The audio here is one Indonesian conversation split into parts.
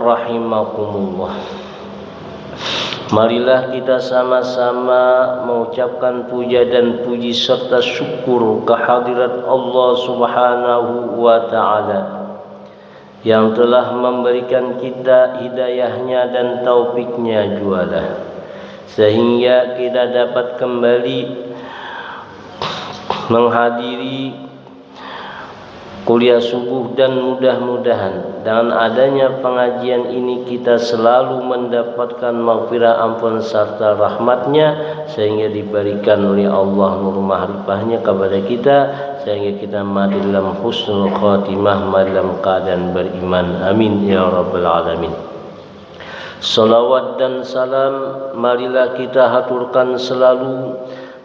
Rahimakumullah. Marilah kita sama-sama mengucapkan puja dan puji serta syukur kehadirat Allah Subhanahu wa ta'ala yang telah memberikan kita hidayahnya dan taufiknya jualah, sehingga kita dapat kembali menghadiri kuliah subuh, dan mudah-mudahan dengan adanya pengajian ini kita selalu mendapatkan maghfirah, ampun serta rahmatnya, sehingga diberikan oleh Allah nur mahrifahnya kepada kita, sehingga kita mati dalam husnul khatimah, dalam keadaan beriman. Amin ya rabbal alamin. Salawat dan salam marilah kita haturkan selalu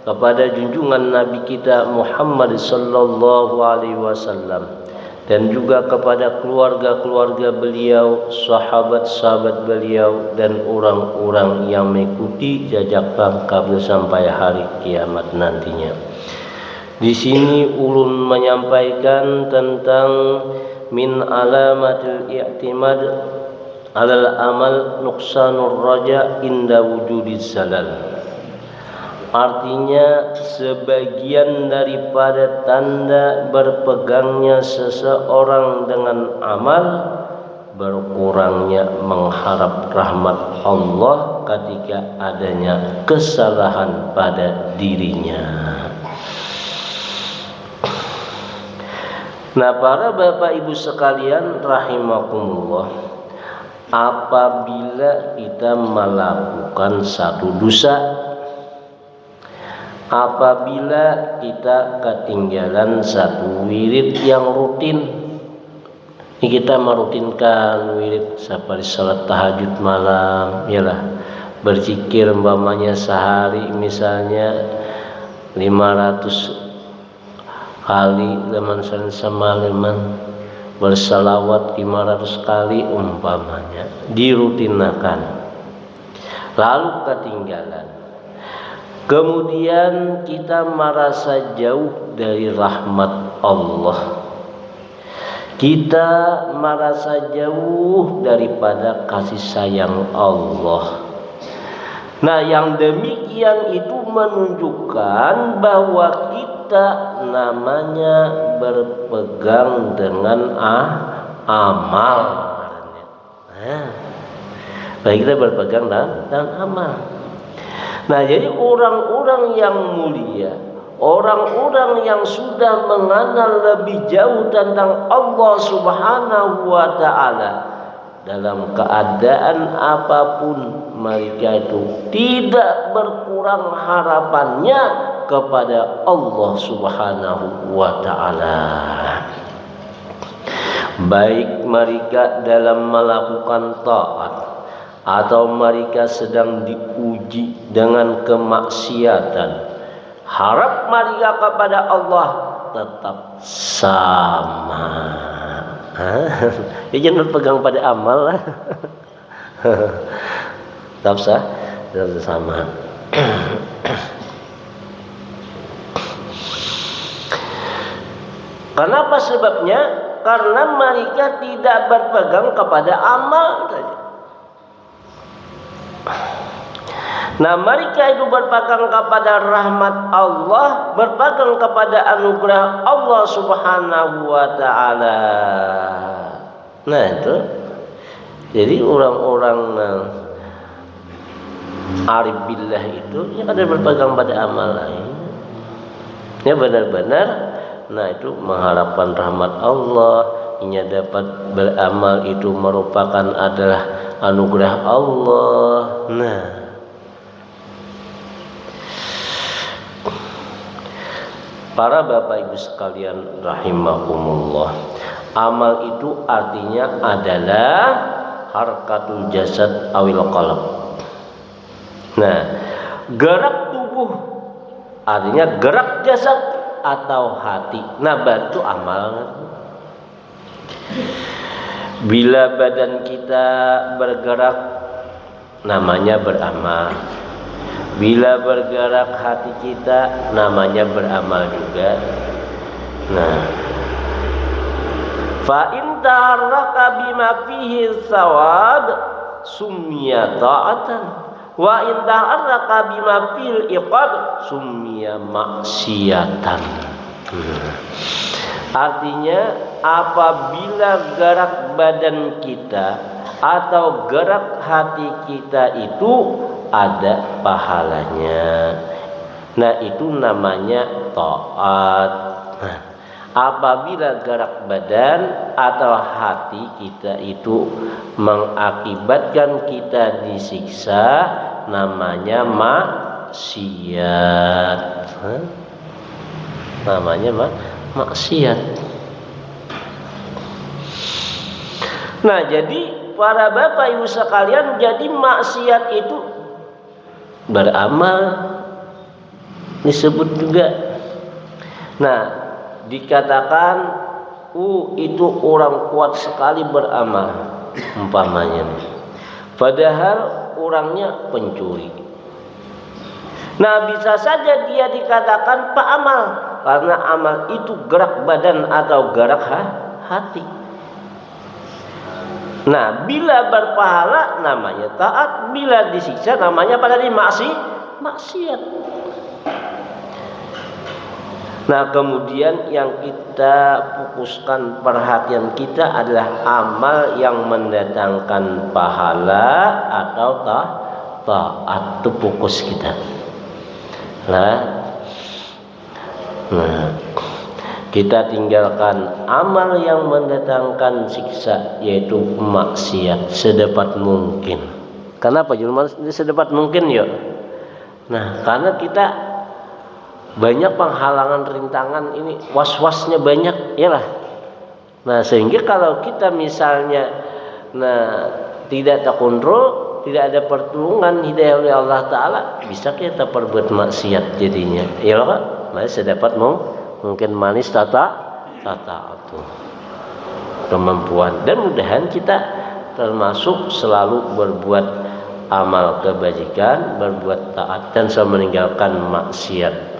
kepada junjungan Nabi kita Muhammad sallallahu alaihi wasallam, dan juga kepada keluarga-keluarga beliau, sahabat-sahabat beliau, dan orang-orang yang mengikuti jejak langkah sampai hari kiamat nantinya. Di sini ulun menyampaikan tentang min alamatil i'timad alal amal nuqsanur raja inda wujudis zalal. Artinya, sebagian daripada tanda berpegangnya seseorang dengan amal, berkurangnya mengharap rahmat Allah ketika adanya kesalahan pada dirinya. Nah, para bapak ibu sekalian rahimakumullah, apabila kita melakukan satu dosa, apabila kita ketinggalan satu wirid yang rutin, kita merutinkan wirid seperti salat tahajud malam, yalah, berzikir umpamanya sehari misalnya 500 kali zaman semalaman, bersalawat 500 kali umpamanya, dirutinkan, lalu ketinggalan. Kemudian kita merasa jauh dari rahmat Allah, kita merasa jauh daripada kasih sayang Allah. Nah, yang demikian itu menunjukkan bahwa kita namanya berpegang dengan amal. Baik, kita berpegang dengan amal. Nah, jadi orang-orang yang mulia, orang-orang yang sudah mengenal lebih jauh tentang Allah Subhanahu wa ta'ala, dalam keadaan apapun mereka itu tidak berkurang harapannya kepada Allah Subhanahu wa ta'ala. Baik mereka dalam melakukan taat atau mereka sedang diuji dengan kemaksiatan, harap mereka kepada Allah tetap sama. Ya, jangan berpegang pada amal lah. Tetap sama. Kenapa sebabnya? Karena mereka tidak berpegang kepada amal saja. Nah, mereka itu berpegang kepada rahmat Allah, berpegang kepada anugerah Allah Subhanahu wa ta'ala. Nah, itu jadi orang-orang arif billah itu ya ada berpegang pada amal lain, ya benar-benar, nah itu mengharapkan rahmat Allah, ini dapat beramal itu merupakan adalah anugerah Allah. Nah, para bapak ibu sekalian rahimakumullah, amal itu artinya adalah harakatul jasad awil qalb. Nah, gerak tubuh artinya gerak jasad atau hati. Nah, baru amal. Bila badan kita bergerak namanya beramal. Bila bergerak hati kita namanya beramal juga. Nah, fa in taharraka bima fihi thawab summiya ta'atan wa in taharraka bima fil iqab summiya maksiatan. Artinya apabila gerak badan kita atau gerak hati kita itu ada pahalanya, nah itu namanya taat. Nah, apabila gerak badan atau hati kita itu mengakibatkan kita disiksa, namanya maksiat. Namanya maksiat. Nah, jadi para bapak ibu sekalian, jadi maksiat itu beramal disebut juga. Nah, dikatakan itu orang kuat sekali beramal umpamanya, padahal orangnya pencuri. Nah, bisa saja dia dikatakan pak amal, karena amal itu gerak badan atau gerak hati. Nah, bila berpahala namanya taat, bila disiksa namanya apa tadi? Maksiat. Nah, kemudian yang kita fokuskan perhatian kita adalah amal yang mendatangkan pahala atau taat, itu fokus kita. Nah, kita tinggalkan amal yang mendatangkan siksa, yaitu maksiat, sedapat mungkin. Kenapa Julman sedapat mungkin ya? Nah, karena kita banyak penghalangan, rintangan, ini was-wasnya banyak, ya lah. Nah, sehingga kalau kita misalnya tidak terkontrol, tidak ada pertolongan hidayah oleh Allah Ta'ala, bisa kita perbuat maksiat jadinya, ya lah. Masih sedapat mungkin manis tata itu kemampuan. Dan mudahan kita termasuk selalu berbuat amal kebajikan, berbuat taat, dan selalu meninggalkan maksiat.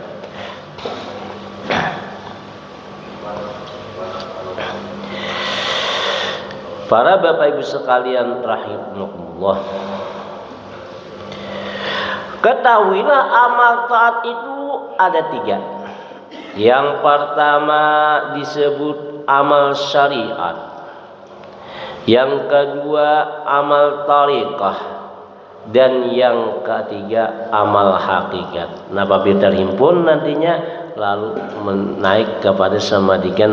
Para bapak ibu sekalian rahimakumullah, ketahuilah amal taat itu ada 3. Yang pertama disebut amal syariat, yang kedua amal tariqah, dan yang ketiga amal hakikat. Nah, apabila terhimpun nantinya lalu menaik kepada samadikan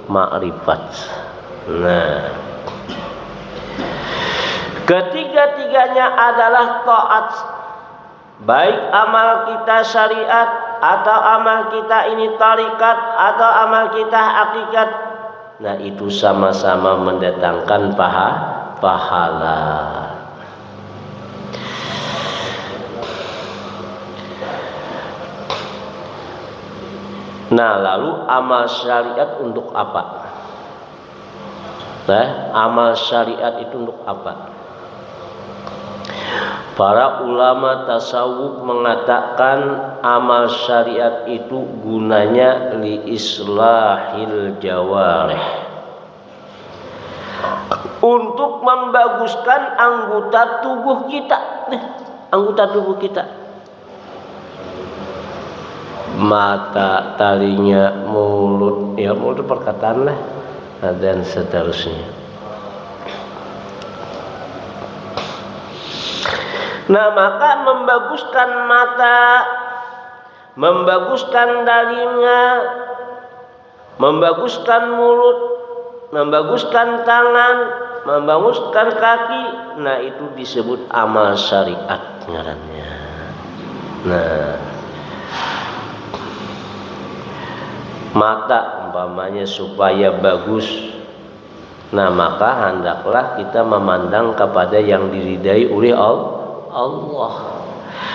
ma'rifat. Nah, ketiga-tiganya adalah taat, baik amal kita syariat atau amal kita ini tarikat atau amal kita hakikat. Nah, itu sama-sama mendatangkan pahala. Nah, lalu amal syariat untuk apa? Nah, amal syariat itu untuk apa? Para ulama tasawuf mengatakan amal syariat itu gunanya li islahil jawarih, untuk membaguskan anggota tubuh kita. Anggota tubuh kita, mata, talinga, mulut, ya mulut perkataan lah, dan seterusnya. Nah, maka membaguskan mata, membaguskan telinga, membaguskan mulut, membaguskan tangan, membaguskan kaki, nah itu disebut amal syariat ngarannya. Nah, mata umpamanya supaya bagus, nah maka hendaklah kita memandang kepada yang diridai oleh Allah.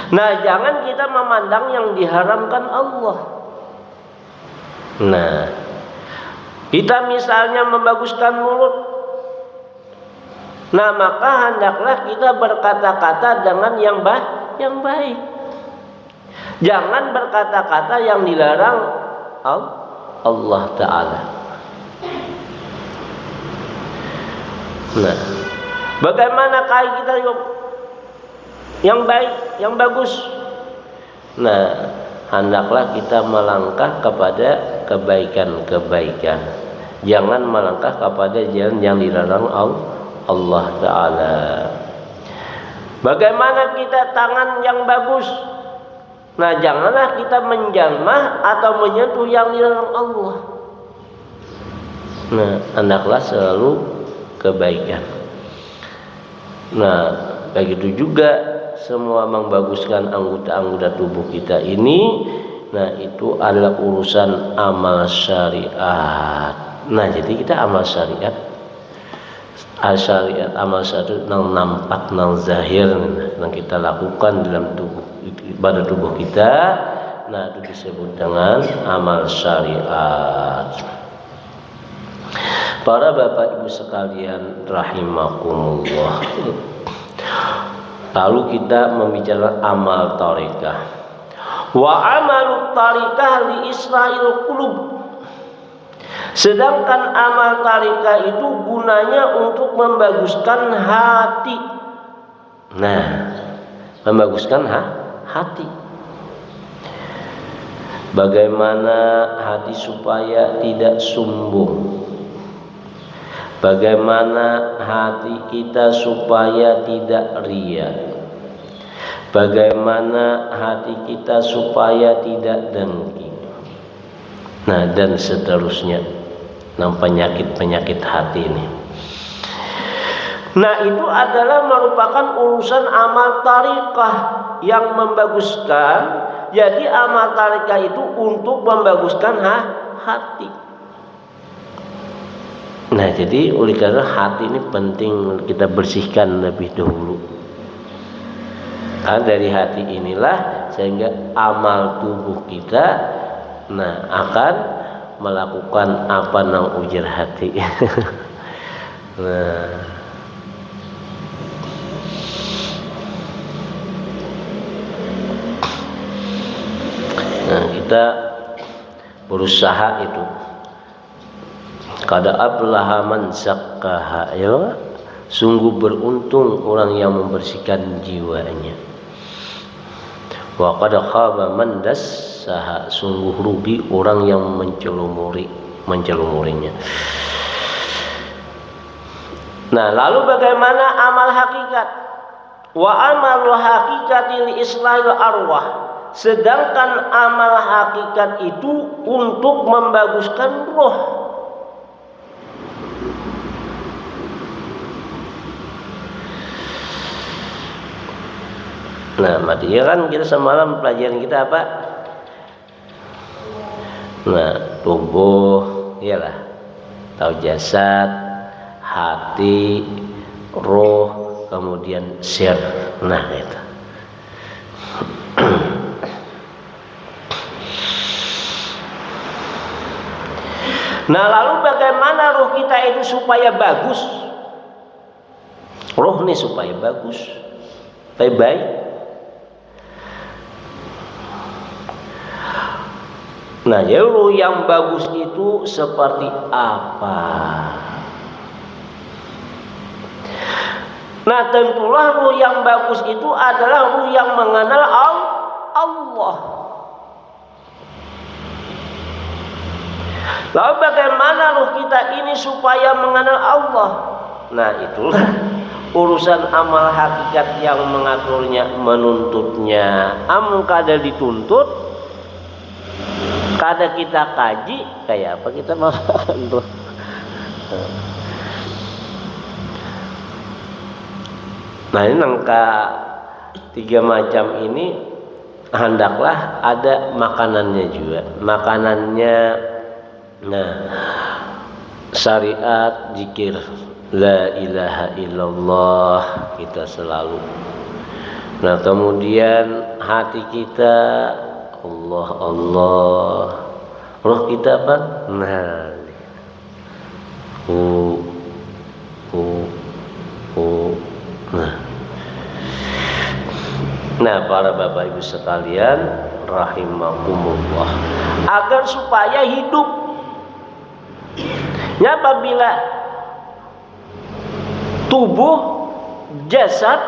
Nah, jangan kita memandang yang diharamkan Allah. Nah, kita misalnya membaguskan mulut, nah maka hendaklah kita berkata-kata dengan yang baik. Jangan berkata-kata yang dilarang Allah Ta'ala. Nah, bagaimana kain kita yang baik, yang bagus? Nah, hendaklah kita melangkah kepada kebaikan-kebaikan. Jangan melangkah kepada jalan yang dilarang Allah Ta'ala. Bagaimana kita tangan yang bagus? Nah, janganlah kita menjamah atau menyentuh yang dilarang Allah. Nah, hendaklah selalu kebaikan. Nah, begitu juga semua membaguskan anggota-anggota tubuh kita ini. Nah, itu adalah urusan amal syariat. Nah, jadi kita amal syariat, amal syariat nang nampak nang zahir yang kita lakukan dalam tubuh pada tubuh kita. Nah, itu disebut dengan amal syariat. Para bapak ibu sekalian rahimakumullah. Lalu kita membicarakan amal tarekah. Wa amalu tarekah li islahil qulub. Sedangkan amal tarekah itu gunanya untuk membaguskan hati. Nah, membaguskan hati. Bagaimana hati supaya tidak sombong? Bagaimana hati kita supaya tidak riya? Bagaimana hati kita supaya tidak dengki? Nah, dan seterusnya. Nah, penyakit-penyakit hati ini. Nah, itu adalah merupakan urusan amal tarekah yang membaguskan. Jadi amal tarekah itu untuk membaguskan hati. Nah, jadi oleh karena hati ini penting kita bersihkan lebih dahulu. Nah, dari hati inilah sehingga amal tubuh kita akan melakukan apa nang ujar hati. Nah, kita berusaha itu. Kada aflaha man zakkaha, ya. Sungguh beruntung orang yang membersihkan jiwanya. Wa qad khaba man dassaha, sungguh rugi orang yang mencelumurinya. Nah, lalu bagaimana amal hakikat? Wa amal hakikati li islahil arwah. Sedangkan amal hakikat itu untuk membaguskan roh. Nah, ya kan kita semalam pelajaran kita apa? Nah, tubuh, iyalah, tahu jasad, hati, roh, kemudian sir. Nah, itu. Nah, lalu bagaimana roh kita itu supaya bagus? Roh nih supaya bagus, supaya baik. Nah, ya roh yang bagus itu seperti apa? Nah, tentulah roh yang bagus itu adalah roh yang mengenal Allah. Lalu bagaimana roh kita ini supaya mengenal Allah? Nah, itulah urusan amal hakikat yang mengaturnya, menuntutnya. Amun kada dituntut, kada kita kaji, kayak apa kita makan tuh. Nah, ini nangka 3 macam ini hendaklah ada makanannya juga. Makanannya, nah, syariat, zikir la ilaha illallah kita selalu. Nah, kemudian hati kita Allah Allah, roh kita apa? Nah, Nah, para bapak ibu sekalian rahimakumullah, agar supaya hidup. Ya, apabila tubuh, jasad,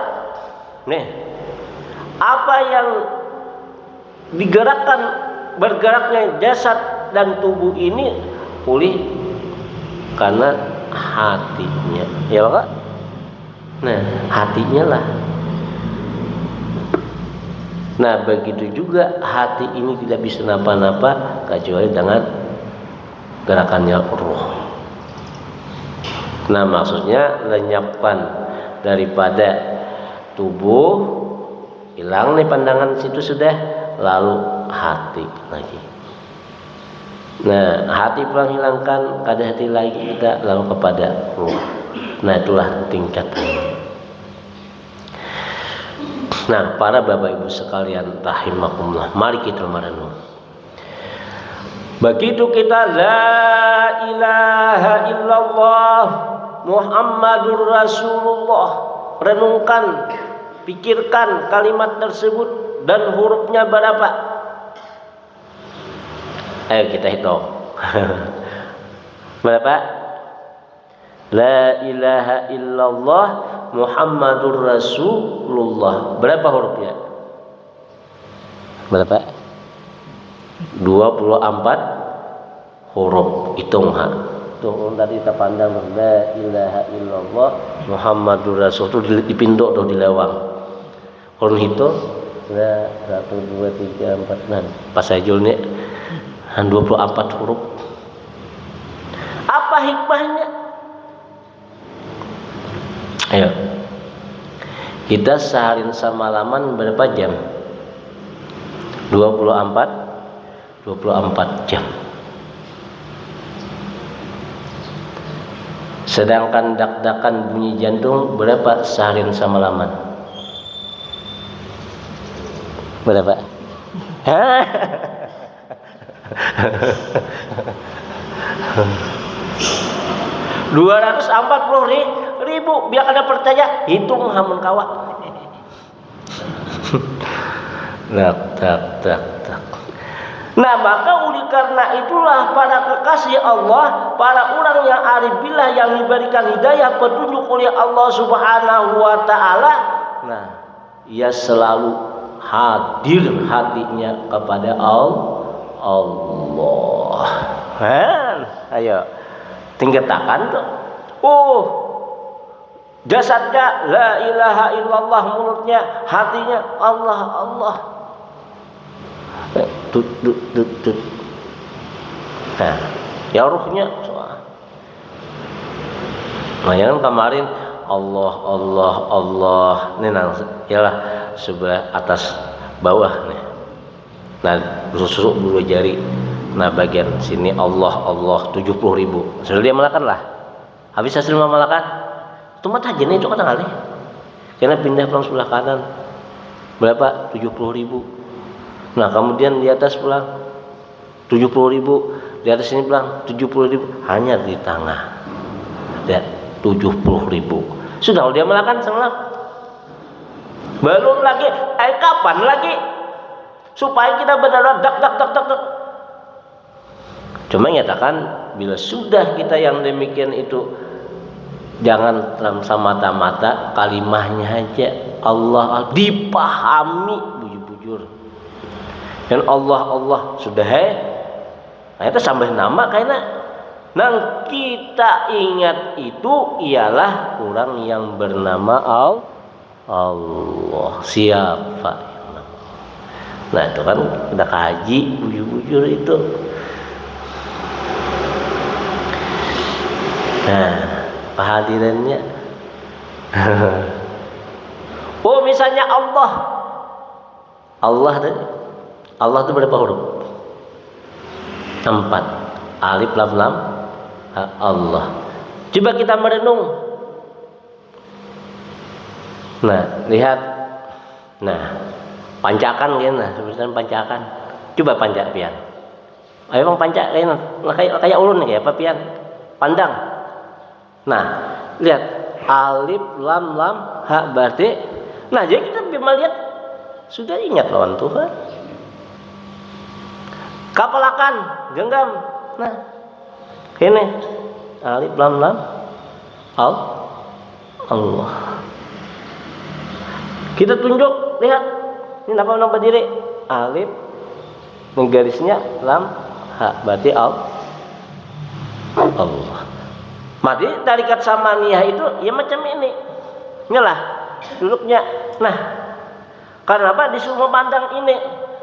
nih, apa yang bergeraknya jasad dan tubuh ini pulih karena hatinya, ya Pak? Nah, hatinya lah. Nah, begitu juga hati ini tidak bisa napa-napa kecuali dengan gerakannya ruh. Nah, maksudnya lenyapkan daripada tubuh, hilang nih pandangan situ sudah, lalu hati lagi. Nah, hati pulang hilangkan, kada hati lagi kita, lalu kepada ruh. Nah, itulah tingkatannya. Nah, para bapak ibu sekalian rahimakumullah, mari kita merenung. Begitu kita la ilaha illallah Muhammadur Rasulullah, renungkan, pikirkan kalimat tersebut dan hurufnya berapa? Ayo kita hitung. Berapa? La ilaha illallah Muhammadur Rasulullah. Berapa hurufnya? Berapa? 24 huruf. Hitung ha. Tuh tadi kita pandang la ilaha illallah Muhammadur Rasul itu dipindok atau dilewang. Kalau hitung la 1 2 3 4 6. Pas ajulnya 24 huruf. Apa hikmahnya? Ayo. Kita seharian semalaman berapa jam? 24 jam. Sedangkan dak-dakan bunyi jantung berapa seharian semalaman? Berapa? 240.000. Biar ada percaya, hitung hamun kawa. Tak. Nah, maka oleh karena itulah para kekasih Allah, para orang yang arif billah yang diberikan hidayah petunjuk oleh Allah Subhanahu wa taala, nah, ia selalu hadir hatinya kepada Allah. Ayo tingkatkan tuh. Jasadnya la ilaha illallah, mulutnya, hatinya Allah Allah. Tut. Nah, ya ruhnya soal. Nah, yang kemarin Allah. Ini ialah sebelah atas bawah nih. Nah, susuk dua jari. Nah, bagian sini Allah 70.000. Sudah dia malakan lah. Habis hasil malakan, cuma tajamnya itu kata kali. Karena pindah pulang sebelah kanan. Berapa? 70.000. Nah, kemudian di atas pulang 70.000, di atas ini pulang 70.000, hanya di tengah. Lihat 70.000. Sudah dia melakukan senang. Belum lagi, kapan lagi? Supaya kita benar-benar dak. Cuma nyatakan bila sudah kita yang demikian itu, jangan semata-mata kalimahnya aja Allah dipahami bujur-bujur. Dan Allah sudah nah itu sampai nama karena nang kita ingat itu ialah orang yang bernama Allah. Siapa? Nah, itu kan udah kaji bujur-bujur itu. Nah, kehadirannya. Misalnya Allah itu berapa huruf? 4. Alif lam lam Allah. Coba kita merenung. Nah, lihat. Nah, pancakan kan, sebenarnya pancakan. Coba pancak pian. Ayo bang pancak kayak ulun nih, apa pian? Pandang. Nah, lihat alif lam lam ha berarti. Nah, jadi kita bisa lihat sudah ingat lawan Tuhan. Kapalakan, genggam. Nah, ini alif lam lam Allah. Kita tunjuk, lihat. Ini nama berdiri. Alif, garisnya lam, ha. Berarti Allah. Mati tarikat samaniyah itu ya macam ini. Inilah duduknya. Nah, karena apa? Disuruh memandang ini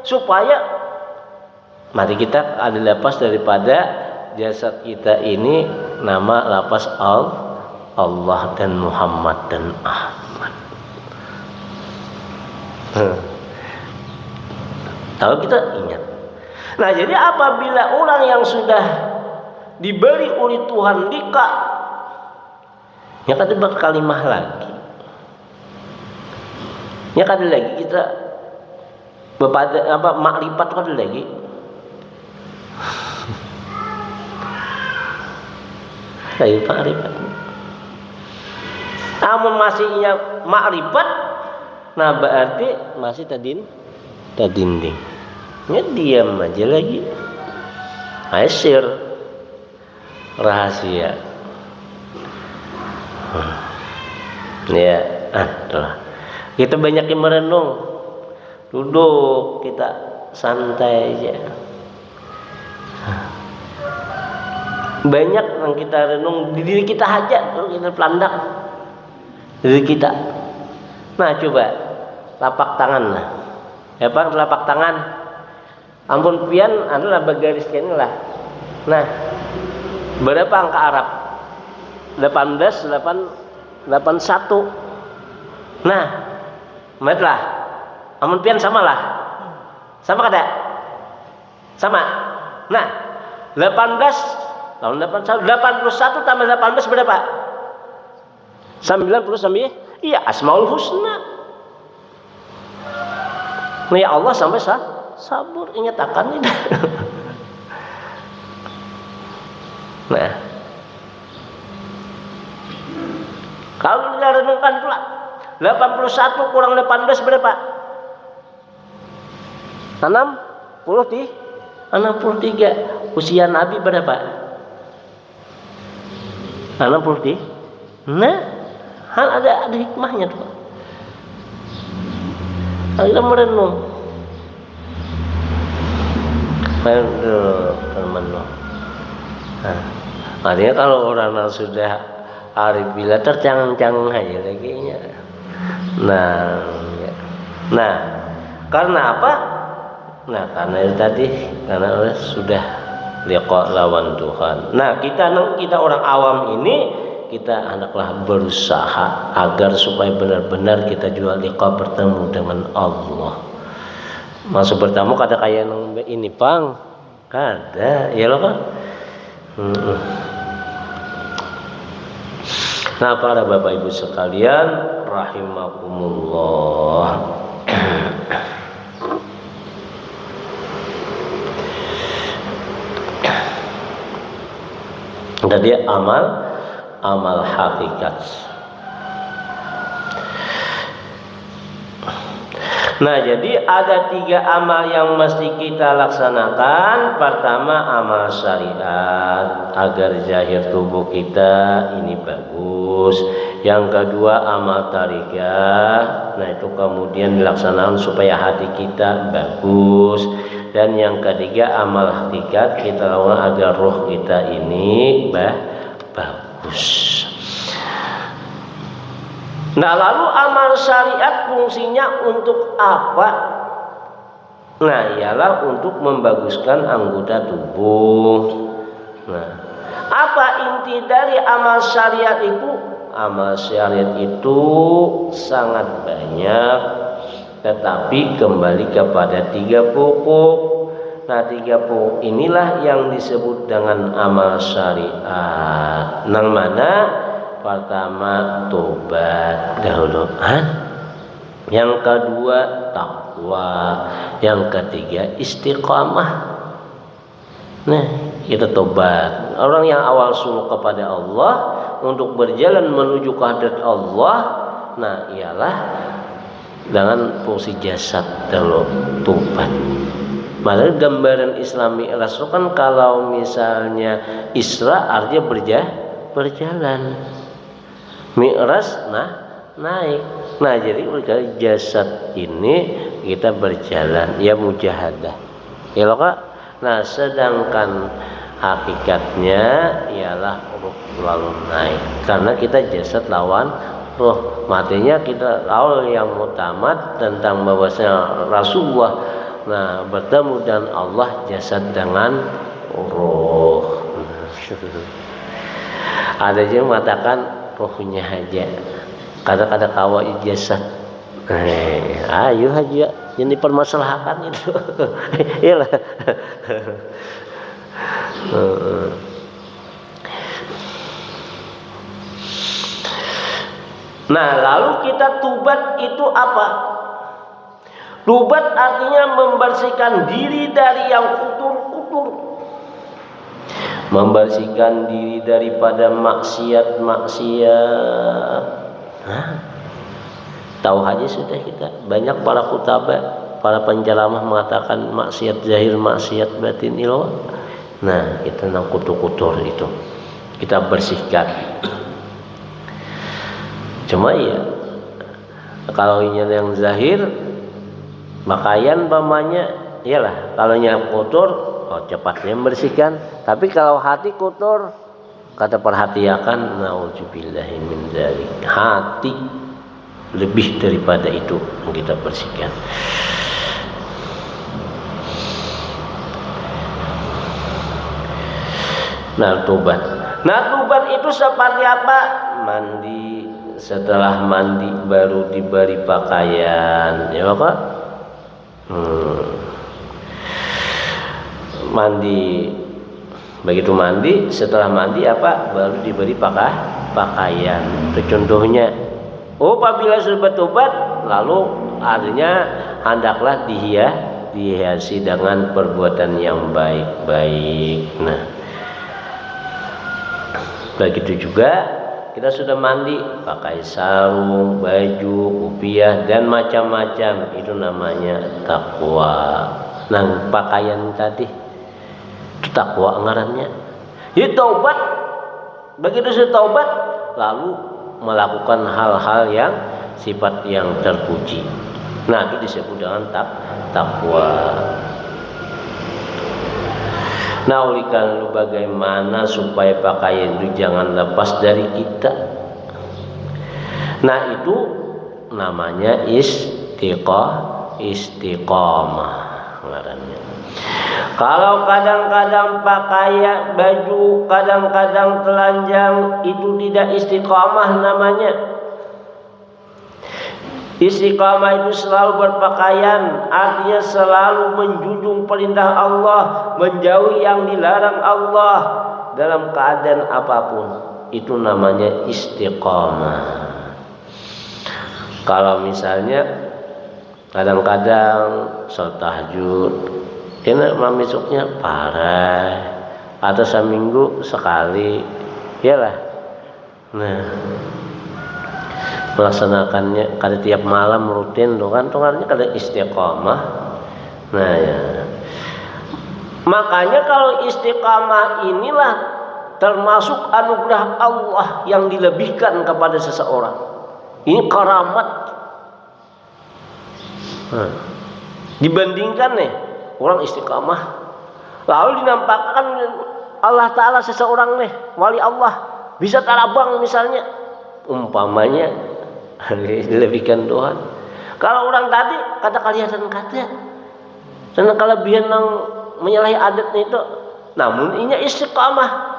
supaya mari kita ada lepas daripada jasad kita ini nama lapas Allah dan Muhammad dan Ahmad. Tahu kita ingat. Nah, jadi apabila orang yang sudah diberi oleh Tuhan lika, ya kata berkalimah lagi. Ya kata lagi kita bepada apa makrifat kata lagi. Saya makrifat. Amun masihnya makrifat, nah berarti masih tadinding. Ya diam aja lagi. Asir rahasia. Ya, itulah. Kita banyak yang merenung. Duduk kita santai aja. Banyak yang kita renung di diri kita aja, kalau kita pelandak diri kita. Nah, coba lapak tangan lah. Ya Pak, lapak tangan. Ampun pian adalah bergaris ini lah. Nah, berapa angka Arab? 18, 8, 81. Nah, matlah. Amun pian samalah. Sama kada? Sama. Nah, 18 tahun 81 tambah 18 berapa? 99. Iya, Asmaul Husna. Nah, ya Allah sampai sabur ingat akan ini. Nah, kalau kita renungkan pula 81 kurang 18 berapa? 63. Usia Nabi berapa? 63. Nah, hal ada hikmahnya tuh. Kita merenung. Aduh, teman lo. Nah, artinya kalau orang yang sudah arif bila tercangang-cangang aja lagi. Nah, karena apa? Nah, karena itu tadi, karena sudah liqa lawan Tuhan. Nah, kita orang awam ini, kita hendaklah berusaha agar supaya benar-benar kita juga liqa bertemu dengan Allah. Masuk bertemu kada kayak ini pang, kada, ya loh kan? Nah, para bapak ibu sekalian, rahimakumullah. Jadi amal hakikat. Nah, jadi ada 3 amal yang mesti kita laksanakan. Pertama, amal syariat agar zahir tubuh kita ini bagus. Yang kedua, amal tarikah. Nah, itu kemudian dilaksanakan supaya hati kita bagus. Dan yang ketiga, amal hakikat, kita lakukan agar roh kita ini bagus. Nah, lalu amal syariat fungsinya untuk apa? Nah, ialah untuk membaguskan anggota tubuh. Nah, apa inti dari amal syariat itu? Amal syariat itu sangat banyak, tetapi kembali kepada 3 pokok. Nah, 3 pokok inilah yang disebut dengan amal syariat. Nang mana? Pertama, tobat dahulu. Yang kedua, takwa. Yang ketiga, istiqamah. Nah, kita tobat. Orang yang awal suluk kepada Allah untuk berjalan menuju kehadrat Allah, nah ialah dengan fungsi jasad dahulu tobat. Padahal gambaran Islami Rasul kan kalau misalnya Isra artinya berjalan. Mi'raj naik. Nah, jadi jasad ini kita berjalan ya mujahadah. Ya loh Kak. Nah, sedangkan hakikatnya ialah ruh lalu naik. Karena kita jasad lawan roh. Matinya kita awal yang mutamad tentang bahwasanya Rasulullah bertemu dengan Allah jasad dengan roh. Ada yang mengatakan rohnya aja. Kadang-kadang kawa jasad. Ayo aja yang dipermasalahkan itu. Iyalah. Nah, lalu kita tubat itu apa? Tubat artinya membersihkan diri dari yang kotor-kotor. Membersihkan diri daripada maksiat-maksiat. Tahu aja sudah kita. Banyak para khutbah, para penceramah mengatakan maksiat zahir, maksiat batin ilmu. Nah, kita nang kotor-kotor itu kita bersihkan. Cuma ya, kalau yang zahir, pakaian pamannya, iyalah. Kalau yang kotor, cepatnya membersihkan. Tapi kalau hati kotor, kata perhatiakan, naudzubillahi min dzalik. Hati lebih daripada itu yang kita bersihkan. Nah, tobat itu seperti apa? Mandi. Setelah mandi baru diberi pakaian, ya Pak. Mandi, begitu mandi, setelah mandi apa? Baru diberi pakaian. Itu contohnya. Apabila sudah bertobat, lalu artinya hendaklah dihiasi dengan perbuatan yang baik-baik. Nah, begitu juga kita sudah mandi, pakai sarung, baju, kopiah dan macam-macam, itu namanya takwa. Nah, pakaian tadi itu takwa ngarannya. Ya taubat. Begitu sudah taubat, lalu melakukan hal-hal yang sifat yang terpuji. Nah, itu disebut dengan takwa. Nah, ulikan lu bagaimana supaya pakaian itu jangan lepas dari kita. Nah, itu namanya istiqamah ngarannya. Kalau kadang-kadang pakaian baju, kadang-kadang telanjang, itu tidak istiqamah namanya. Istiqamah itu selalu berpakaian, artinya selalu menjunjung perintah Allah, menjauhi yang dilarang Allah dalam keadaan apapun. Itu namanya istiqamah. Kalau misalnya kadang-kadang sholat tahajud, ini besoknya parah, atau seminggu sekali, iyalah. Nah, melaksanakannya kada tiap malam rutin tuh kan kada istiqamah. Nah ya, makanya kalau istiqamah inilah termasuk anugerah Allah yang dilebihkan kepada seseorang. Ini karamat. Dibandingkan nih orang istiqamah, lalu dinampakkan Allah Ta'ala seseorang nih wali Allah bisa tarabang misalnya, umpamanya dilebihkan Tuhan. Kalau orang tadi kata kelihatan kata dan kelebihan yang menyalahi adatnya itu, namun ini istiqamah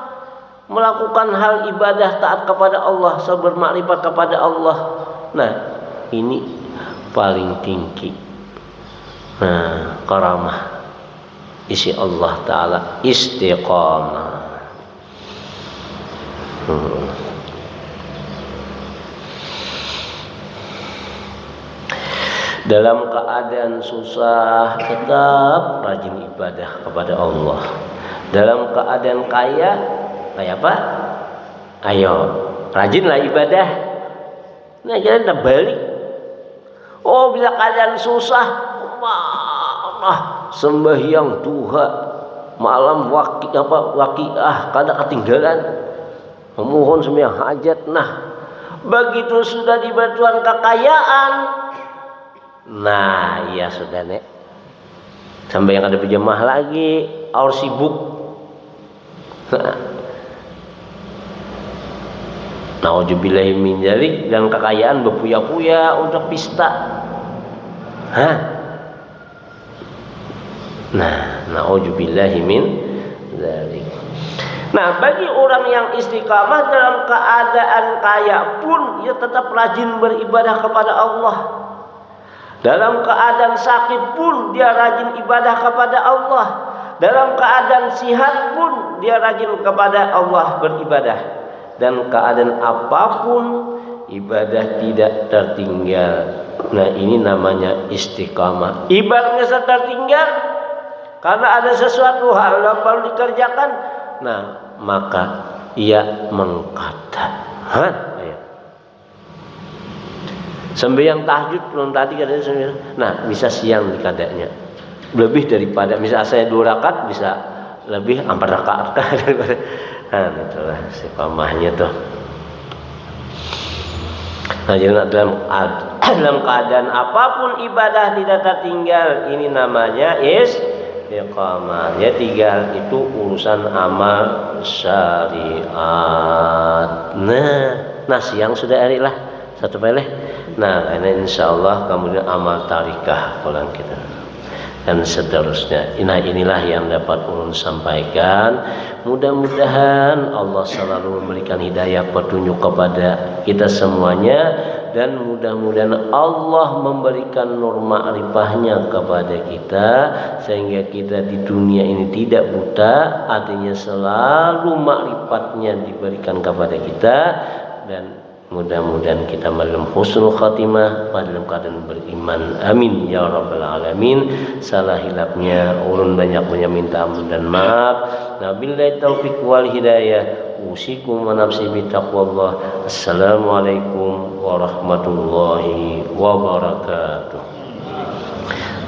melakukan hal ibadah taat kepada Allah, bermakrifat kepada Allah. Nah, ini paling tinggi. Nah, karamah isi Allah Ta'ala istiqamah. Dalam keadaan susah tetap rajin ibadah kepada Allah. Dalam keadaan kaya, kayak apa? Ayo, rajinlah ibadah. Nah, jangan terbalik. Oh, bila keadaan susah, sembahyang duha, malam waqiah kada ketinggalan. Memohon sembahyang hajat. Nah, Begitu sudah dibatuan kekayaan, nah iya sudah nek, sampai yang ada berjemaah lagi, harus sibuk. Nauzubillahi min dzalik, dan kekayaan berpuya-puya untuk pesta. Nah, nauzubillahi min dzalik. Nah, bagi orang yang istiqamah dalam keadaan kaya pun ia tetap rajin beribadah kepada Allah. Dalam keadaan sakit pun dia rajin ibadah kepada Allah. Dalam keadaan sihat pun dia rajin kepada Allah beribadah. Dan keadaan apapun ibadah tidak tertinggal. Nah, ini namanya istiqamah. Ibadahnya tertinggal karena ada sesuatu hal yang perlu dikerjakan, nah maka ia mengkata. Sembahyang tahajud belum tadi katanya sembahyang. Nah, bisa siang dikadanya. Lebih daripada misal saya 2 rakaat bisa lebih 4 rakaat daripada. Nah, itulah istiqamahnya tuh. Nah, jadi dalam keadaan apapun ibadah tidak tertinggal, ini namanya istiqamah. Ya, tinggal itu urusan amal syariat. Nah siang sudah hari lah satu peleh. Nah, ini insyaallah kemudian amal tarikah pulang kita dan seterusnya. Nah, inilah yang dapat ulun sampaikan. Mudah-mudahan Allah selalu memberikan hidayah petunjuk kepada kita semuanya, dan mudah-mudahan Allah memberikan nur ma'rifahnya kepada kita sehingga kita di dunia ini tidak buta, artinya selalu ma'rifatnya diberikan kepada kita, dan mudah-mudahan kita dalam husnul khatimah dalam keadaan beriman. Amin ya rabbal alamin. Salah hilapnya ulun banyak minta ampun dan maaf. Nabillahi taufiq wal hidayah. Usikum wa nafsi bitaqwallah. Assalamualaikum warahmatullahi wabarakatuh.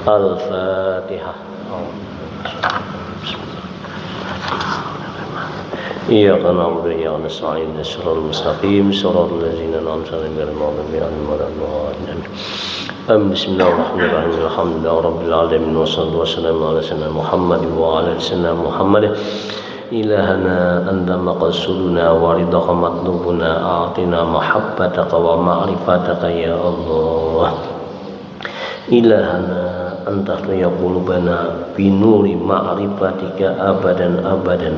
Al-Fatihah. Iyyaka na'budu wa iyyaka nasta'in ihdinas mustaqim shiratal ladzina an'amta 'alaihim ghairil maghdubi 'alaihim waladdallin. Bismillahirrahmanirrahim. Alhamdulillahirabbil alamin wassalatu wassalamu ala sayyidina Muhammad wa ala ali sayyidina Muhammad. Ilahana anta maqsuduna wa ridha matlubuna, a'tina mahabbataka wa ma'rifataka ya Allah. Ilahana anta ya qulubana bi nuri ma'rifatika abadan abadan.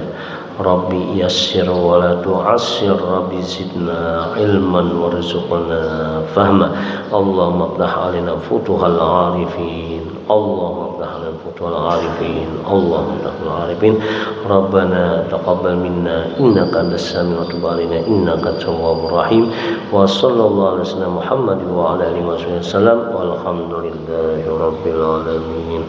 Rabbi yassir wa la tu'assir, Rabbi zidna ilman warzuqna fahma. Allahumma iftah alaina futuhal arifin, Allahumma iftah alaina futuhal arifin, Allahumma iftah alaina arifin. Rabbana taqabbal minna innaka antas sami'ut tub alaina innaka tawwabur rahim. Wa sallallahu alaihi wasallam Muhammad wa ala alihi wasallam. Walhamdulillahi rabbil alamin.